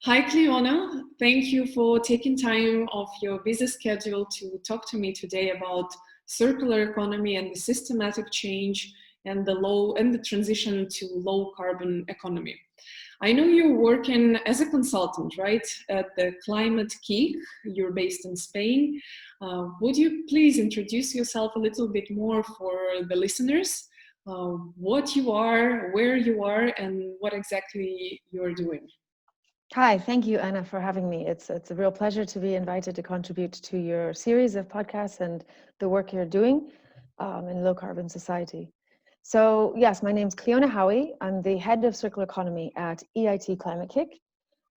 Hi, Cliona. Thank you for taking time off your busy schedule to talk to me today about circular economy and the systematic change and the transition to low carbon economy. I know you're working as a consultant, right, at the Climate-KIC. You're based in Spain. Would you please introduce yourself a little bit more for the listeners? What you are, where you are, and what exactly you're doing? Hi, thank you, Anna, for having me. It's a real pleasure to be invited to contribute to your series of podcasts and the work you're doing in low carbon society. So yes, my name's Cliona Howie. I'm the head of circular economy at EIT Climate-KIC.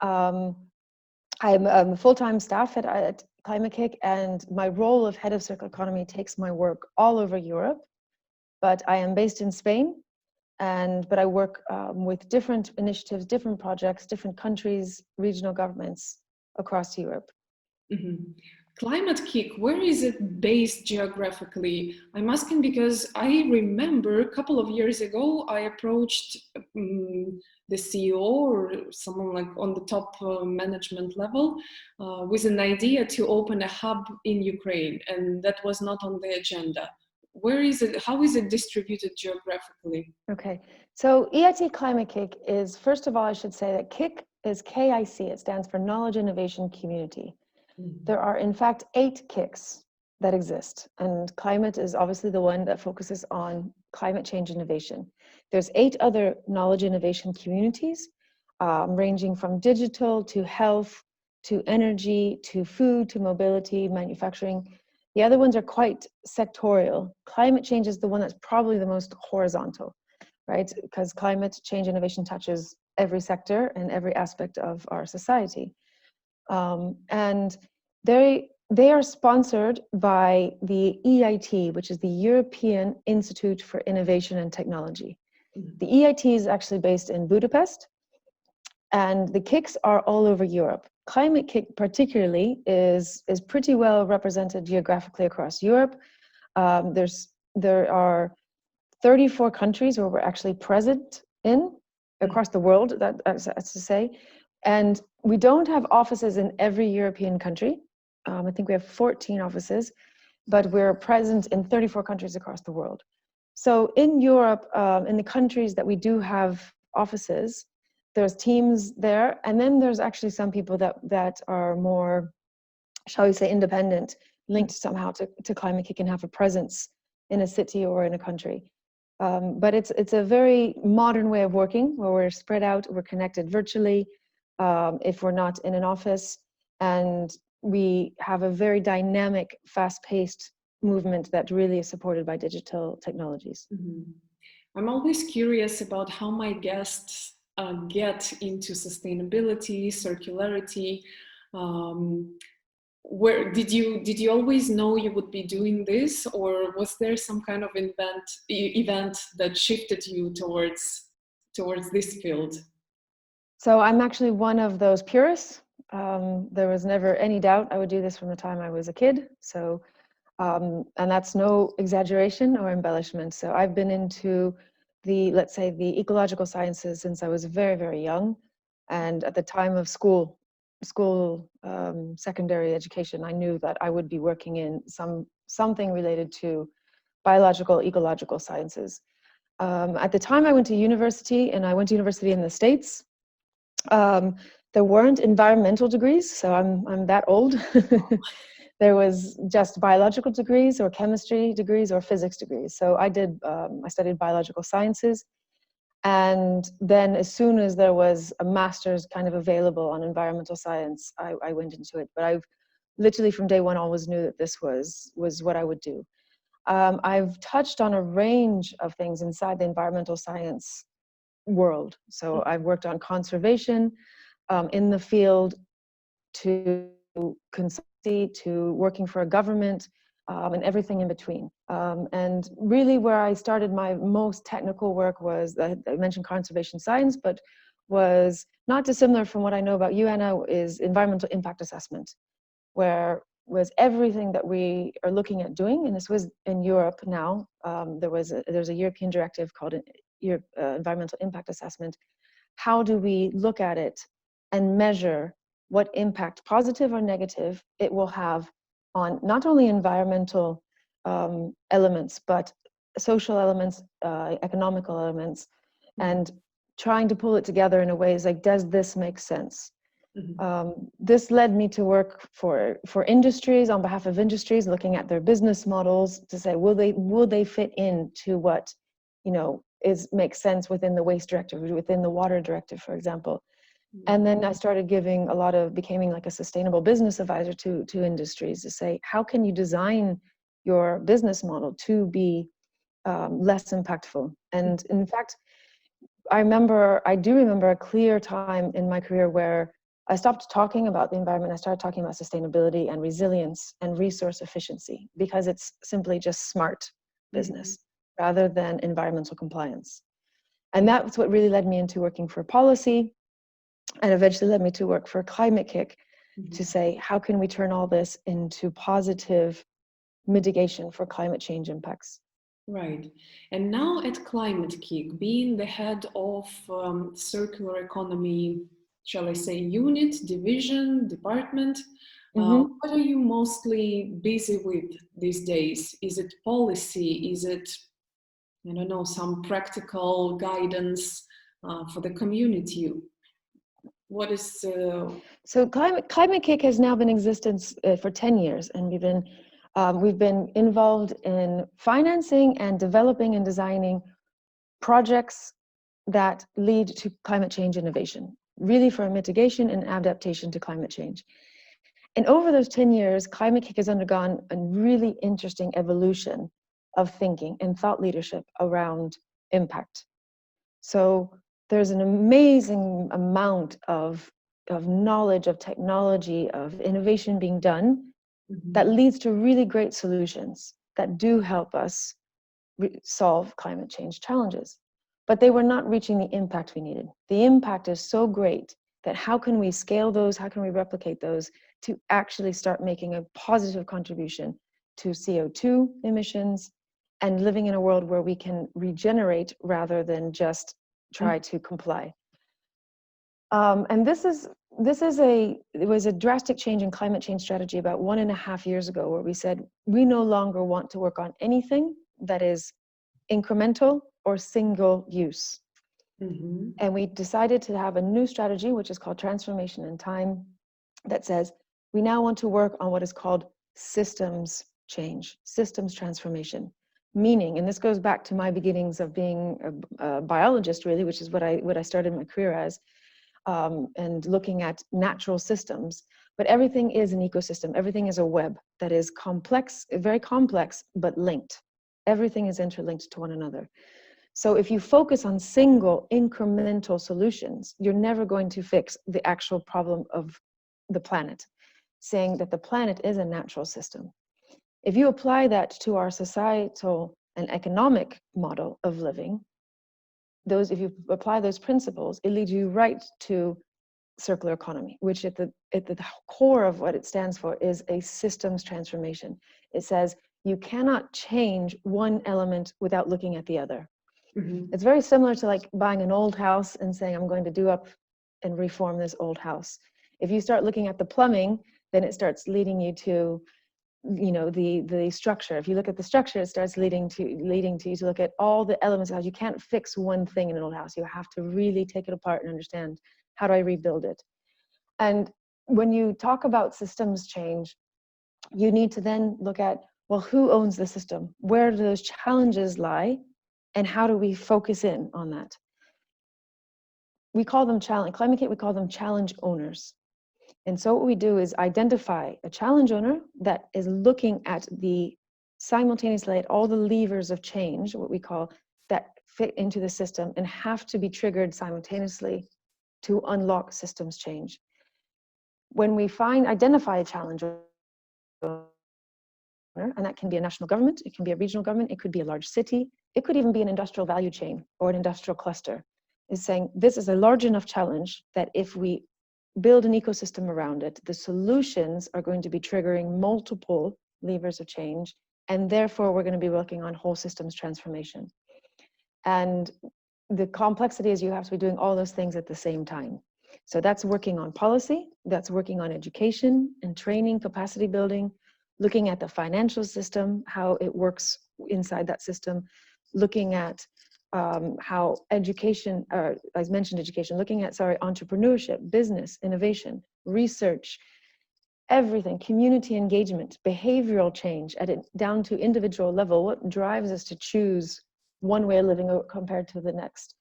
Um, I'm a full-time staff at Climate-KIC, and my role of head of circular economy takes my work all over Europe, but I am based in Spain. But I work with different initiatives, different projects, different countries, regional governments across Europe. Mm-hmm. Climate-KIC, where is it based geographically? I'm asking because I remember a couple of years ago, I approached the CEO or someone like on the top management level with an idea to open a hub in Ukraine, and that was not on the agenda. Where is it? How is it distributed geographically? Okay, so EIT Climate-KIC is, first of all, I should say that KIC is KIC. It stands for Knowledge Innovation Community. There are, in fact, 8 KICs that exist, and climate is obviously the one that focuses on climate change innovation. There's 8 other knowledge innovation communities, ranging from digital to health, to energy, to food, to mobility, manufacturing. The other ones are quite sectorial. Climate change is the one that's probably the most horizontal, right? Because climate change innovation touches every sector and every aspect of our society. And they are sponsored by the EIT, which is the European Institute for Innovation and Technology. The EIT is actually based in Budapest, and the KICs are all over Europe. Climate-KIC particularly is pretty well represented geographically across Europe. There are 34 countries where we're actually present in across the world, that's to say. And we don't have offices in every European country. I think we have 14 offices, but we're present in 34 countries across the world. So in Europe, in the countries that we do have offices, there's teams there, and then there's actually some people that are more, shall we say, independent, linked somehow to Climate-KIC and have a presence in a city or in a country. But it's a very modern way of working where we're spread out, we're connected virtually if we're not in an office, and we have a very dynamic, fast-paced movement that really is supported by digital technologies. Mm-hmm. I'm always curious about how my guests get into sustainability, circularity. Where did you always know you would be doing this, or was there some kind of event that shifted you towards this field? So I'm actually one of those purists. There was never any doubt I would do this from the time I was a kid. So, and that's no exaggeration or embellishment. So I've been into let's say, the ecological sciences since I was very, very young. And at the time of secondary education, I knew that I would be working in something related to biological, ecological sciences. At the time I went to university, and I went to university in the States, there weren't environmental degrees, so I'm that old. There was just biological degrees or chemistry degrees or physics degrees. So I studied biological sciences. And then as soon as there was a master's kind of available on environmental science, I went into it. But I've literally from day one always knew that this was what I would do. I've touched on a range of things inside the environmental science world. So I've worked on conservation in the field, to consultancy, to working for a government, and everything in between. And really where I started my most technical work was, I mentioned conservation science, but was not dissimilar from what I know about you, Anna, is environmental impact assessment, where was everything that we are looking at doing, and this was in Europe now. There's a European directive called environmental impact assessment. How do we look at it and measure what impact, positive or negative, it will have on not only environmental elements, but social elements, economical elements, and trying to pull it together in a way is like, does this make sense? This led me to work for industries, on behalf of industries, looking at their business models to say, will they fit into what, makes sense within the waste directive, within the water directive, for example. And then I started becoming like a sustainable business advisor to industries to say, how can you design your business model to be less impactful? And in fact, I do remember a clear time in my career where I stopped talking about the environment. I started talking about sustainability and resilience and resource efficiency, because it's simply just smart business rather than environmental compliance. And that's what really led me into working for policy, and eventually led me to work for Climate-KIC to say, how can we turn all this into positive mitigation for climate change impacts? Right. And now at Climate-KIC, being the head of circular economy, shall I say, unit, division, department, what are you mostly busy with these days? Is it policy? Is it, I don't know, some practical guidance for the community? What is... So Climate-KIC has now been in existence for 10 years, and we've been involved in financing and developing and designing projects that lead to climate change innovation, really for mitigation and adaptation to climate change. And over those 10 years, Climate-KIC has undergone a really interesting evolution of thinking and thought leadership around impact. So there's an amazing amount of knowledge, of technology, of innovation being done that leads to really great solutions that do help us solve climate change challenges. But they were not reaching the impact we needed. The impact is so great that how can we scale those, how can we replicate those to actually start making a positive contribution to CO2 emissions and living in a world where we can regenerate rather than just try to comply. And it was a drastic change in climate change strategy about 1.5 years ago, where we said, we no longer want to work on anything that is incremental or single use. And we decided to have a new strategy, which is called Transformation in Time, that says we now want to work on what is called systems change, systems transformation. Meaning, and this goes back to my beginnings of being a biologist, really, which is what I started my career as, and looking at natural systems. But everything is an ecosystem. Everything is a web that is complex, very complex, but linked. Everything is interlinked to one another. So if you focus on single incremental solutions, you're never going to fix the actual problem of the planet, saying that the planet is a natural system. If you apply that to our societal and economic model of living, if you apply those principles, it leads you right to circular economy, which at the core of what it stands for is a systems transformation. It says you cannot change one element without looking at the other. It's very similar to like buying an old house and saying, I'm going to do up and reform this old house. If you start looking at the plumbing, then it starts leading you to, the structure. If you look at the structure, it starts leading to you to look at all the elements of the house. You can't fix one thing in an old house. You have to really take it apart and understand, how do I rebuild it? And when you talk about systems change, you need to then look at, well, who owns the system? Where do those challenges lie? And how do we focus in on that? We call them Climate-KIC, we call them challenge owners. And so what we do is identify a challenge owner that is looking at simultaneously at all the levers of change, what we call, that fit into the system and have to be triggered simultaneously to unlock systems change. When we identify a challenge owner, and that can be a national government, it can be a regional government, it could be a large city, it could even be an industrial value chain or an industrial cluster, is saying this is a large enough challenge that if we build an ecosystem around it, the solutions are going to be triggering multiple levers of change, and therefore we're going to be working on whole systems transformation. And the complexity is you have to be doing all those things at the same time. So that's working on policy, that's working on education and training, capacity building, looking at the financial system, how it works inside that system, looking at how education, I mentioned education, looking at, entrepreneurship, business, innovation, research, everything, community engagement, behavioral change at it down to individual level. What drives us to choose one way of living compared to the next?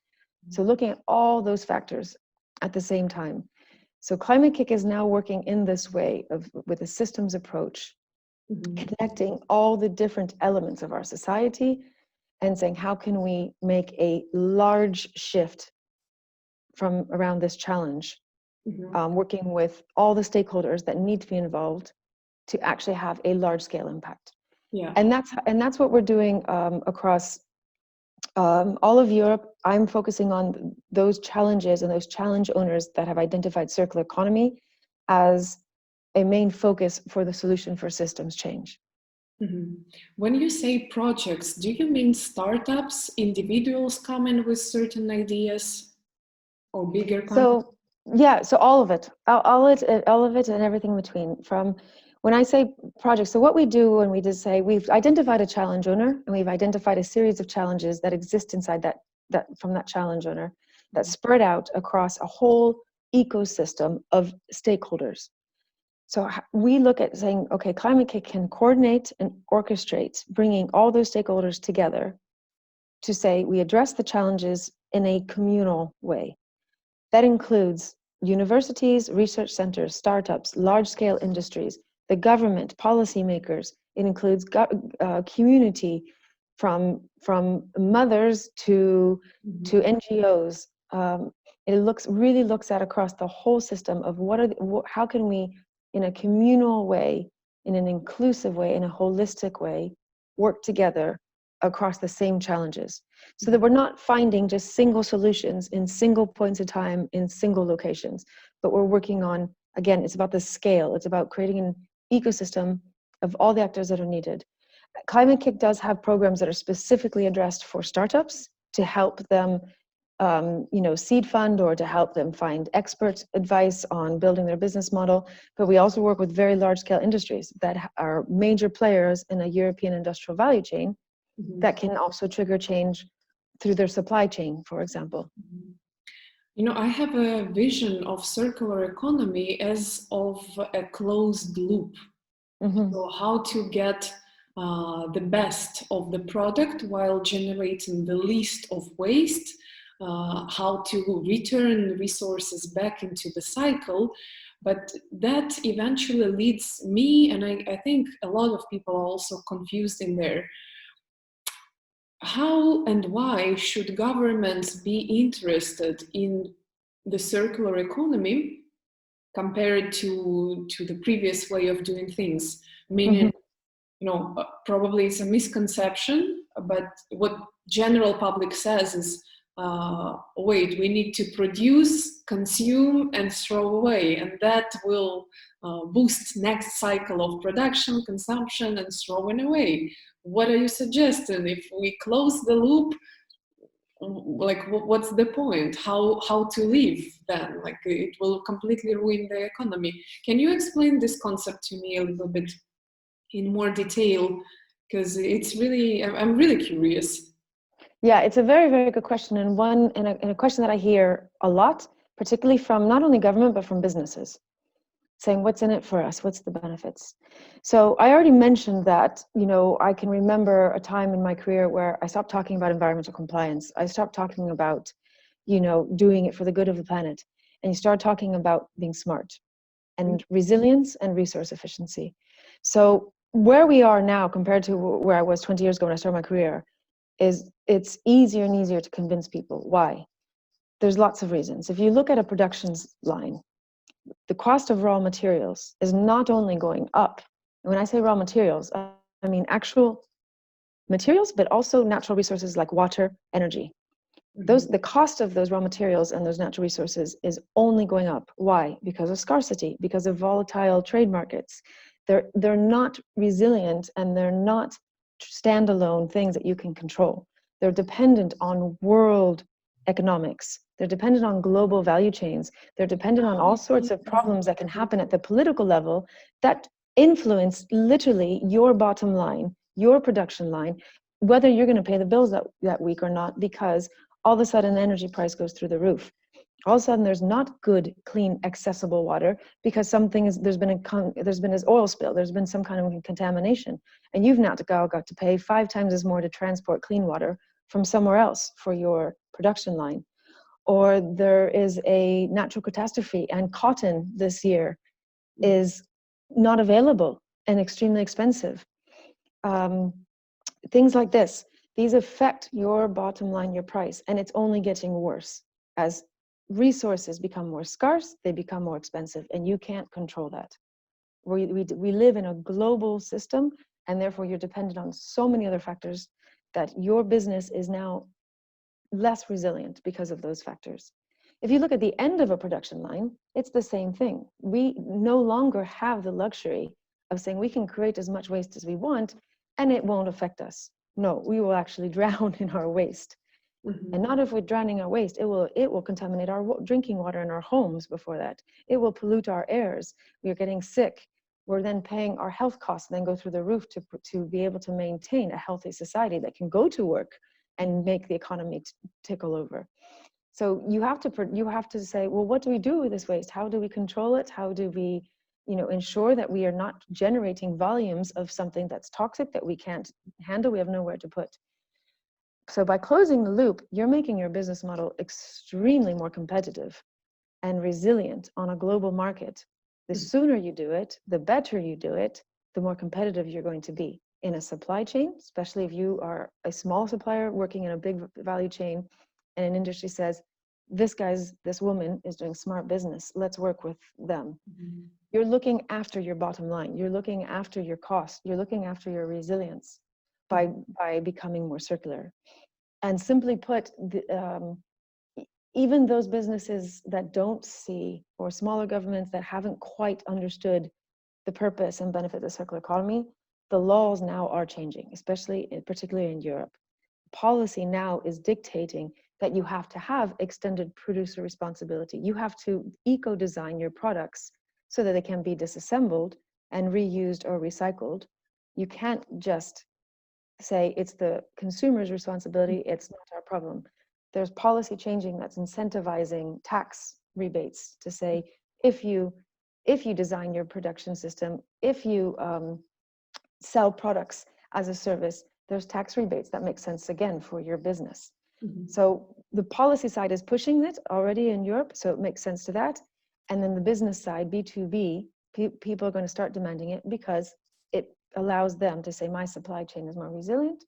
So looking at all those factors at the same time. So Climate-KIC is now working in this way with a systems approach, connecting all the different elements of our society and saying, how can we make a large shift from around this challenge, working with all the stakeholders that need to be involved to actually have a large scale impact. Yeah. And that's what we're doing across all of Europe. I'm focusing on those challenges and those challenge owners that have identified circular economy as a main focus for the solution for systems change. When you say projects, do you mean startups, individuals come in with certain ideas, or bigger companies? So yeah, so all of it and everything in between. From when I say projects, so what we do when we just say we've identified a challenge owner and we've identified a series of challenges that exist inside that from that challenge owner that spread out across a whole ecosystem of stakeholders. So we look at saying, okay, Climate-KIC can coordinate and orchestrate bringing all those stakeholders together to say we address the challenges in a communal way. That includes universities, research centers, startups, large-scale industries, the government, policymakers. It includes community, from mothers to NGOs. It really looks at across the whole system of how can we, in a communal way, in an inclusive way, in a holistic way, work together across the same challenges, so that we're not finding just single solutions in single points of time in single locations, but we're working on, again, it's about the scale. It's about creating an ecosystem of all the actors that are needed. Climate-KIC does have programs that are specifically addressed for startups to help them seed fund, or to help them find expert advice on building their business model. But we also work with very large scale industries that are major players in a European industrial value chain that can also trigger change through their supply chain, for example. You know, I have a vision of circular economy as of a closed loop. So how to get the best of the product while generating the least of waste, how to return resources back into the cycle. But that eventually leads me, and I think a lot of people are also confused in there. How and why should governments be interested in the circular economy compared to the previous way of doing things? Meaning, probably it's a misconception, but what general public says is, wait, we need to produce, consume, and throw away, and that will boost next cycle of production, consumption, and throwing away. What are you suggesting? If we close the loop, like what's the point? How to live then? Like it will completely ruin the economy. Can you explain this concept to me a little bit in more detail? Because it's really, I'm really curious. Yeah, it's a very, very good question, and a question that I hear a lot, particularly from not only government but from businesses, saying, what's in it for us? What's the benefits? So I already mentioned that, I can remember a time in my career where I stopped talking about environmental compliance. I stopped talking about, doing it for the good of the planet. And you start talking about being smart and resilience and resource efficiency. So where we are now compared to where I was 20 years ago when I started my career is it's easier and easier to convince people. Why? There's lots of reasons. If you look at a production line, the cost of raw materials is not only going up. And when I say raw materials, I mean actual materials, but also natural resources like water, energy. The cost of those raw materials and those natural resources is only going up. Why? Because of scarcity, because of volatile trade markets. They're not resilient, and they're not standalone things that you can control. They're dependent on world economics. They're dependent on global value chains. They're dependent on all sorts of problems that can happen at the political level that influence literally your bottom line, your production line, whether you're going to pay the bills that week or not, because all of a sudden the energy price goes through the roof. All of a sudden there's not good, clean, accessible water because there's been an oil spill, there's been some kind of contamination, and you've now got to pay 5 times as more to transport clean water from somewhere else for your production line. Or there is a natural catastrophe and cotton this year is not available and extremely expensive. Things like this, these affect your bottom line, your price, and it's only getting worse. As resources become more scarce, they become more expensive, and you can't control that. We live in a global system, and therefore you're dependent on so many other factors that your business is now less resilient because of those factors. If you look at the end of a production line, it's the same thing. We no longer have the luxury of saying we can create as much waste as we want and it won't affect us. No, we will actually drown in our waste. Mm-hmm. And not if we're drowning our waste, it will contaminate our drinking water in our homes before that. It will pollute our airs. We're getting sick. We're then paying our health costs and then go through the roof to be able to maintain a healthy society that can go to work and make the economy tickle over. So you have to say, well, what do we do with this waste? How do we control it? How do we, ensure that we are not generating volumes of something that's toxic that we can't handle, we have nowhere to put. So by closing the loop, you're making your business model extremely more competitive and resilient on a global market. The sooner you do it, the better you do it, the more competitive you're going to be in a supply chain, especially if you are a small supplier working in a big value chain and an industry says, this woman is doing smart business, let's work with them. Mm-hmm. You're looking after your bottom line, you're looking after your cost, you're looking after your resilience by becoming more circular. And simply put, even those businesses that don't see, or smaller governments that haven't quite understood the purpose and benefit of the circular economy, the laws now are changing, particularly in Europe. Policy now is dictating that you have to have extended producer responsibility. You have to eco-design your products so that they can be disassembled and reused or recycled. You can't just say it's the consumer's responsibility, it's not our problem. There's policy changing that's incentivizing tax rebates to say, if you design your production system, if you sell products as a service, there's tax rebates that make sense again for your business. Mm-hmm. So the policy side is pushing it already in Europe, so it makes sense to that. And then the business side, B2B, people are going to start demanding it because it allows them to say, my supply chain is more resilient,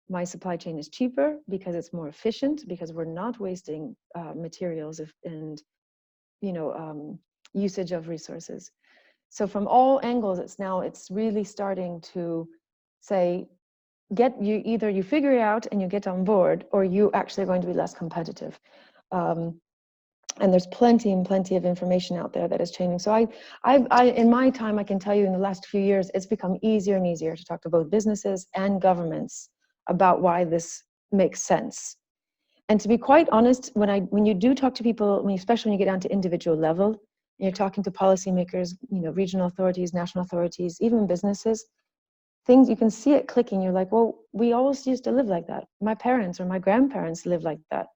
my supply chain is cheaper because it's more efficient, because we're not wasting materials and usage of resources. So from all angles, it's really starting to say, either you figure it out and you get on board, or you actually are going to be less competitive. And there's plenty of information out there that is changing. So I in my time, I can tell you in the last few years, it's become easier and easier to talk to both businesses and governments about why this makes sense. And to be quite honest, when you do talk to people, especially when you get down to individual level, and you're talking to policymakers, regional authorities, national authorities, even businesses, things, you can see it clicking. You're like, well, we always used to live like that. My parents or my grandparents lived like that.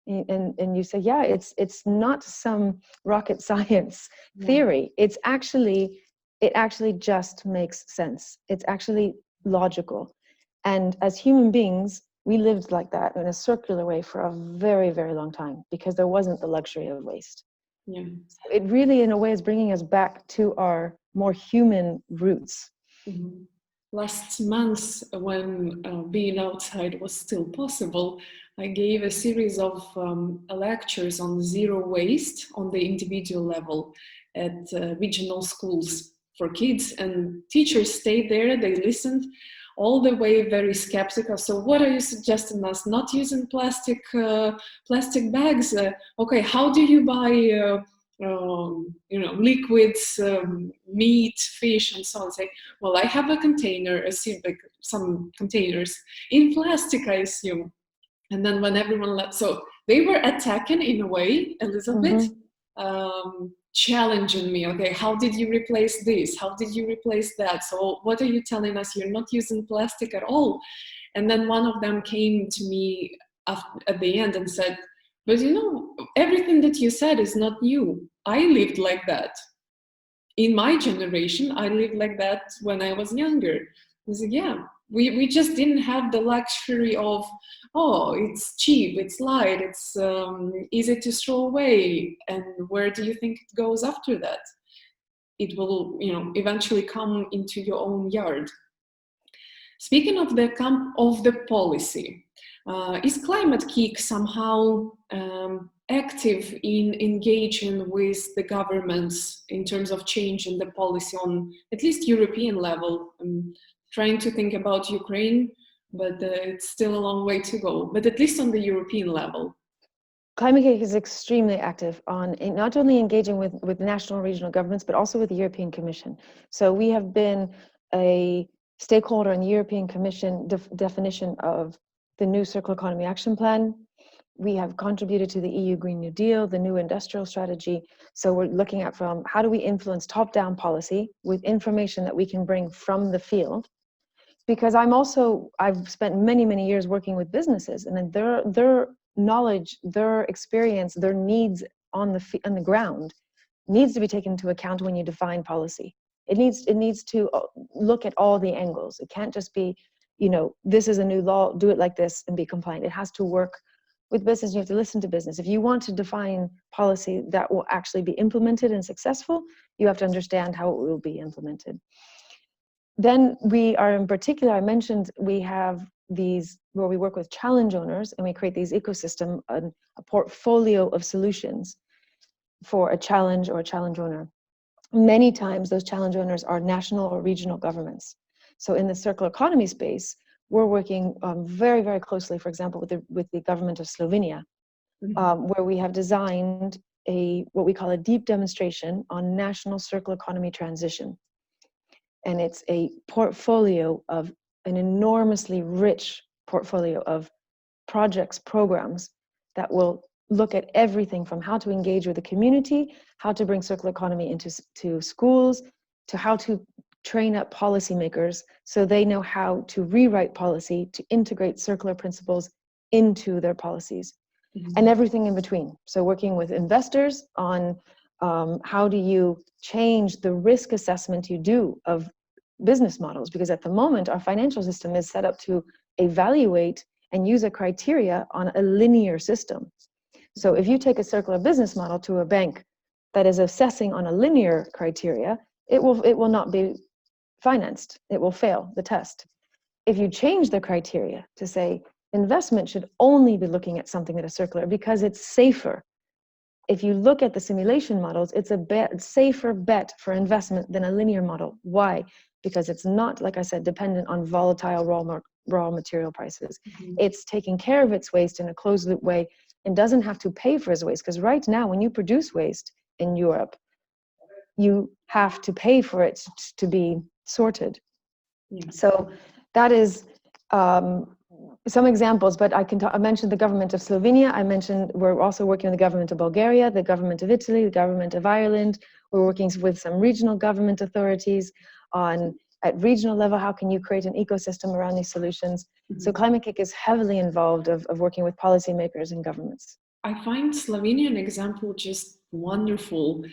And you say, yeah, it's not some rocket science theory. It actually just makes sense. It's actually logical. And as human beings, we lived like that in a circular way for a very, very long time because there wasn't the luxury of waste. Yeah. So it really, in a way, is bringing us back to our more human roots. Mm-hmm. Last month, when being outside was still possible, I gave a series of lectures on zero waste on the individual level at regional schools for kids, and teachers stayed there, they listened, all the way very skeptical. So what are you suggesting us? Not using plastic bags? Okay, how do you buy liquids, meat, fish, and so on. Say, well, I have a container, some containers in plastic, I assume. And then when everyone left, so they were attacking in a way a little bit, challenging me. Okay, how did you replace this? How did you replace that? So what are you telling us? You're not using plastic at all. And then one of them came to me at the end and said, but you know, everything that you said is not new. I lived like that. In my generation, I lived like that when I was younger. I said, yeah, we just didn't have the luxury of, oh, it's cheap, it's light, it's easy to throw away. And where do you think it goes after that? It will, you know, eventually come into your own yard. Speaking of the policy, is Climate-KIC somehow active in engaging with the governments in terms of changing the policy on at least European level? I'm trying to think about Ukraine, but it's still a long way to go, but at least on the European level. Climate-KIC is extremely active on not only engaging with national and regional governments, but also with the European Commission. So we have been a stakeholder in the European Commission definition of the new Circular Economy Action Plan. We have contributed to the EU Green New Deal, the new industrial strategy. So we're looking at from how do we influence top-down policy with information that we can bring from the field. Because I've spent many, many years working with businesses, and then their knowledge, their experience, their needs on the ground needs to be taken into account when you define policy. It needs to look at all the angles. It can't just be, you know, this is a new law, do it like this and be compliant. It has to work with business. You have to listen to business. If you want to define policy that will actually be implemented and successful, you have to understand how it will be implemented. Then we are in particular, I mentioned we have these where we work with challenge owners and we create these ecosystem, a portfolio of solutions for a challenge or a challenge owner. Many times those challenge owners are national or regional governments. So in the circular economy space, we're working very, very closely, for example, with the government of Slovenia, where we have designed what we call a deep demonstration on national circular economy transition. And it's a portfolio of an enormously rich portfolio of projects, programs that will look at everything from how to engage with the community, how to bring circular economy into schools, to how to train up policymakers so they know how to rewrite policy to integrate circular principles into their policies, and everything in between. So working with investors on how do you change the risk assessment you do of business models, because at the moment our financial system is set up to evaluate and use a criteria on a linear system. So if you take a circular business model to a bank that is assessing on a linear criteria, it will not be financed. It will fail the test. If you change the criteria to say investment should only be looking at something that is circular because it's safer. If you look at the simulation models, it's a safer bet for investment than a linear model. Why? Because it's not, like I said, dependent on volatile raw material prices. It's taking care of its waste in a closed loop way and doesn't have to pay for its waste. Because right now, when you produce waste in Europe, you have to pay for it to be sorted. So that is some examples, but I mentioned the government of Slovenia. I mentioned we're also working with the government of Bulgaria, the government of Italy, the government of Ireland. We're working with some regional government authorities at regional level. How can you create an ecosystem around these solutions? So Climate-KIC is heavily involved of working with policymakers and governments. I find Slovenian example just wonderful.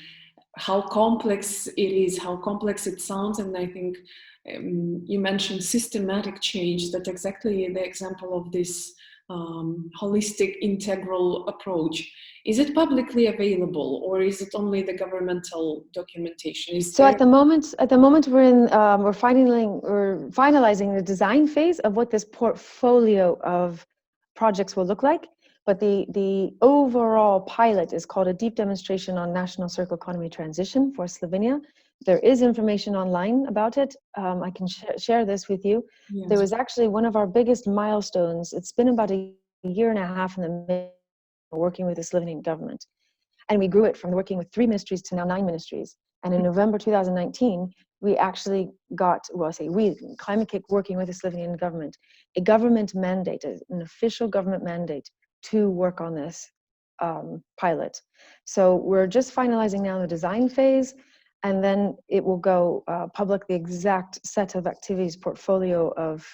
How complex it is, how complex it sounds, and I think you mentioned systematic change. That's exactly the example of this holistic, integral approach. Is it publicly available, or is it only the governmental documentation? At the moment, we're finalizing the design phase of what this portfolio of projects will look like. But the overall pilot is called a deep demonstration on national circular economy transition for Slovenia. There is information online about it. I can share this with you. Yes. There was actually one of our biggest milestones. It's been about a year and a half in the middle working with the Slovenian government. And we grew it from working with 3 ministries to now 9 ministries. And in November 2019, we actually got, well, I say we, Climate-KIC, working with the Slovenian government, a government mandate, an official government mandate to work on this pilot. So we're just finalizing now the design phase, and then it will go public, the exact set of activities portfolio of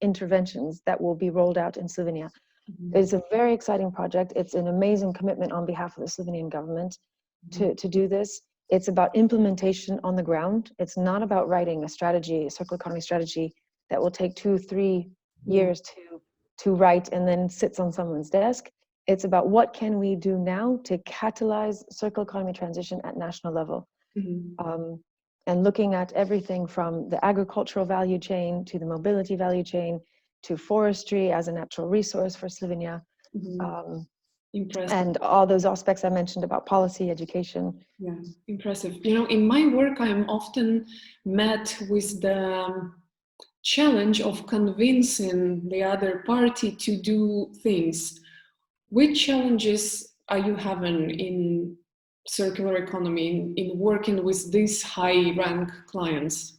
interventions that will be rolled out in Slovenia. It's a very exciting project. It's an amazing commitment on behalf of the Slovenian government to do this. It's about implementation on the ground. It's not about writing a strategy, a circular economy strategy that will take 2-3 years to write and then sits on someone's desk. It's about what can we do now to catalyze circular economy transition at national level. And looking at everything from the agricultural value chain to the mobility value chain to forestry as a natural resource for Slovenia. And all those aspects I mentioned about policy, education. Yeah, impressive. You know, in my work, I'm often met with the challenge of convincing the other party to do things. Which challenges are you having in circular economy, in working with these high-rank clients?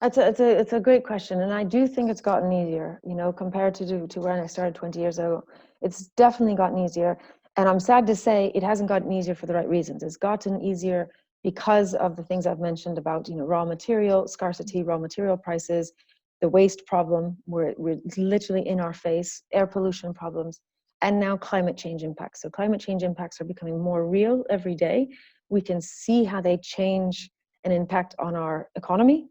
It's a great question, and I do think it's gotten easier, you know, compared to when I started 20 years ago. It's definitely gotten easier, and I'm sad to say it hasn't gotten easier for the right reasons. It's gotten easier because of the things I've mentioned about, you know, raw material scarcity, raw material prices, the waste problem, where it's literally in our face, air pollution problems, and now climate change impacts. So climate change impacts are becoming more real every day. We can see how they change and impact on our economy,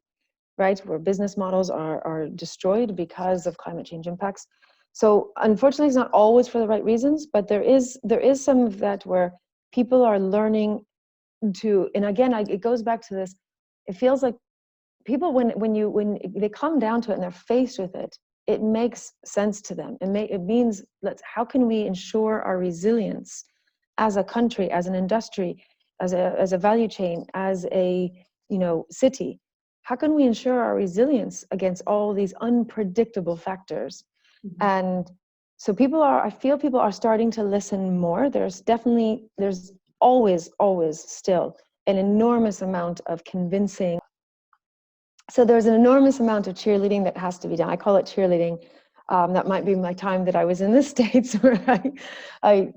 right, where business models are destroyed because of climate change impacts. So unfortunately, it's not always for the right reasons, but there is some of that where people are learning to, and again, it goes back to this, it feels like people, when they come down to it and they're faced with it, it makes sense to them. It means, how can we ensure our resilience as a country, as an industry, as a value chain, as a, you know, city? How can we ensure our resilience against all these unpredictable factors? And so I feel people are starting to listen more. There's always still an enormous amount of convincing. So there's an enormous amount of cheerleading that has to be done. I call it cheerleading. That might be my time that I was in the States where I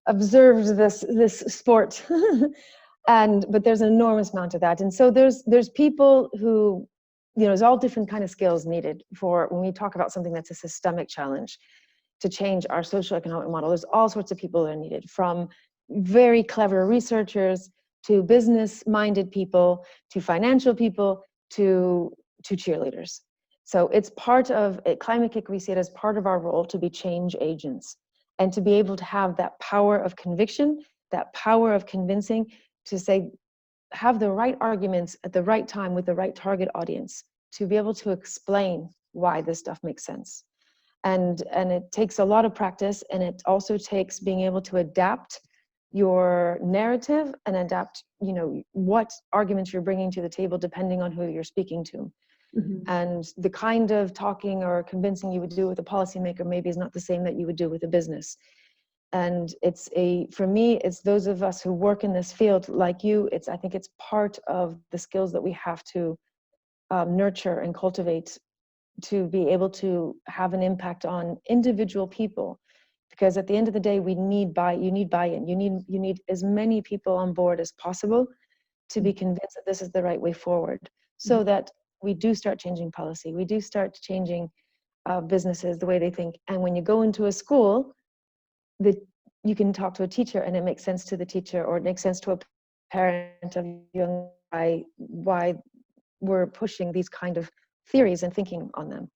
observed this sport. But there's an enormous amount of that. And so there's people who, you know, there's all different kind of skills needed for when we talk about something that's a systemic challenge to change our socioeconomic model. There's all sorts of people that are needed, from very clever researchers to business-minded people to financial people to cheerleaders. So it's part of Climate-KIC. We see it as part of our role to be change agents and to be able to have that power of conviction, that power of convincing, to say, have the right arguments at the right time with the right target audience to be able to explain why this stuff makes sense. And it takes a lot of practice, and it also takes being able to adapt your narrative and adapt, you know, what arguments you're bringing to the table depending on who you're speaking to. And the kind of talking or convincing you would do with a policymaker maybe is not the same that you would do with a business. And for me, it's those of us who work in this field like you, I think it's part of the skills that we have to nurture and cultivate to be able to have an impact on individual people. Because at the end of the day, you need buy-in. You need as many people on board as possible to be convinced that this is the right way forward, so that we do start changing policy. We do start changing businesses, the way they think. And when you go into a school, you can talk to a teacher and it makes sense to the teacher, or it makes sense to a parent of young why we're pushing these kind of theories and thinking on them.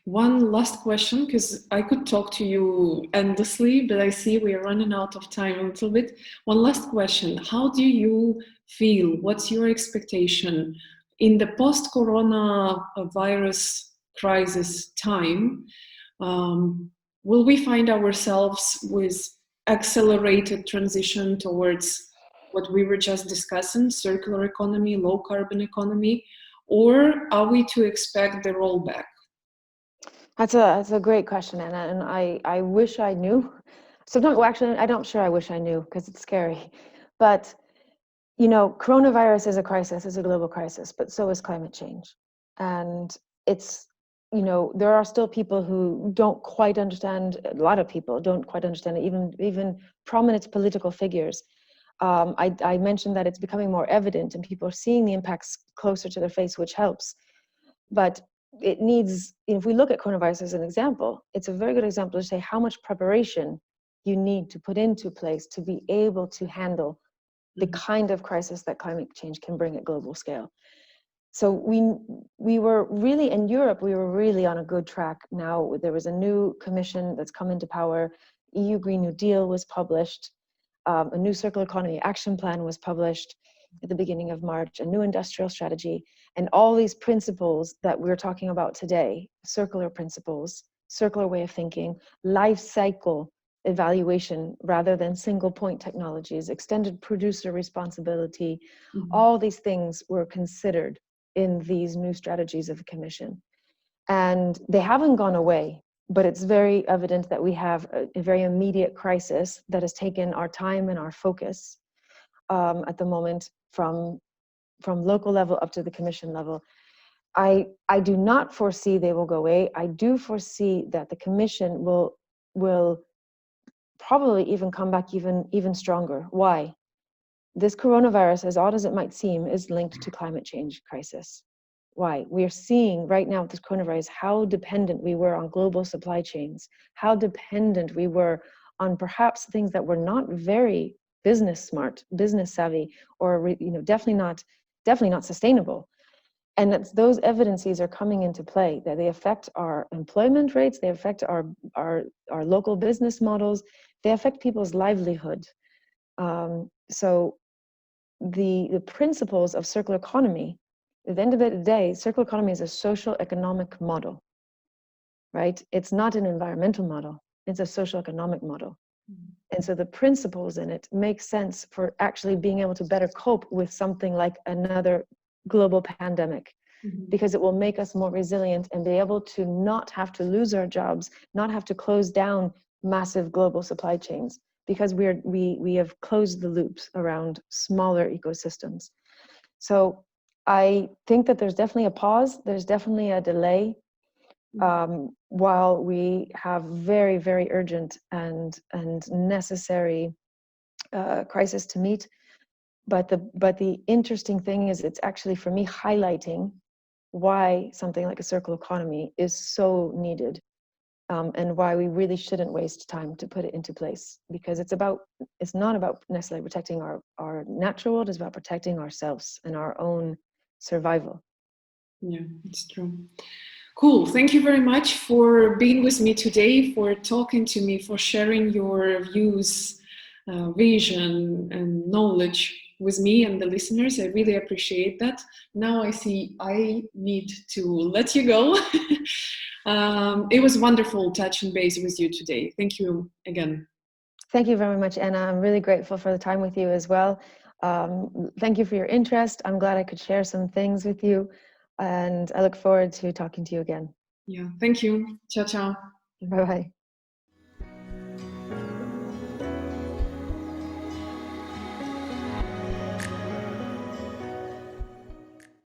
One last question, because I could talk to you endlessly, but I see we are running out of time a little bit. One last question. How do you feel? What's your expectation in the post-coronavirus crisis time? Will we find ourselves with accelerated transition towards what we were just discussing, circular economy, low carbon economy, or are we to expect the rollback? That's a great question, Anna, and I wish I knew. Sometimes, well, actually, I'm not sure I wish I knew, because it's scary. But you know, coronavirus is a crisis, is a global crisis, but so is climate change. And it's, you know, there are still people who don't quite understand, a lot of people don't quite understand it, even prominent political figures. I mentioned that it's becoming more evident and people are seeing the impacts closer to their face, which helps. But it needs, if we look at coronavirus as an example, it's a very good example to say how much preparation you need to put into place to be able to handle the kind of crisis that climate change can bring at global scale. So we were really, in Europe, we were really on a good track. Now there was a new commission that's come into power. EU Green New Deal was published. A new circular economy action plan was published at the beginning of March, a new industrial strategy, and all these principles that we're talking about today, circular principles, circular way of thinking, life cycle evaluation rather than single point technologies, extended producer responsibility, all these things were considered in these new strategies of the Commission. And they haven't gone away, but it's very evident that we have a very immediate crisis that has taken our time and our focus at the moment from local level up to the Commission level. I do not foresee they will go away. I do foresee that the Commission will probably even come back even stronger. Why? This coronavirus, as odd as it might seem, is linked to climate change crisis. Why? We are seeing right now with this coronavirus how dependent we were on global supply chains, how dependent we were on perhaps things that were not very business smart, business savvy, or definitely not sustainable. And that's, those evidences are coming into play, that they affect our employment rates, they affect our local business models, they affect people's livelihood. So the principles of circular economy, at the end of the day, circular economy is a social economic model, right? It's not an environmental model, it's a social economic model. And so the principles in it make sense for actually being able to better cope with something like another global pandemic, because it will make us more resilient and be able to not have to lose our jobs, not have to close down massive global supply chains, because we have closed the loops around smaller ecosystems. So I think that there's definitely a pause, there's definitely a delay, while we have very, very urgent and necessary crisis to meet. But the interesting thing is, it's actually, for me, highlighting why something like a circular economy is so needed, and why we really shouldn't waste time to put it into place, because it's not about necessarily protecting our natural world, it's about protecting ourselves and our own survival. Yeah, it's true. Cool. Thank you very much for being with me today, for talking to me, for sharing your views, vision, and knowledge with me and the listeners. I really appreciate that. Now I see I need to let you go. It was wonderful touching base with you today. Thank you again. Thank you very much, Anna. I'm really grateful for the time with you as well. Thank you for your interest. I'm glad I could share some things with you, and I look forward to talking to you again. Yeah, thank you. Ciao, ciao. Bye-bye.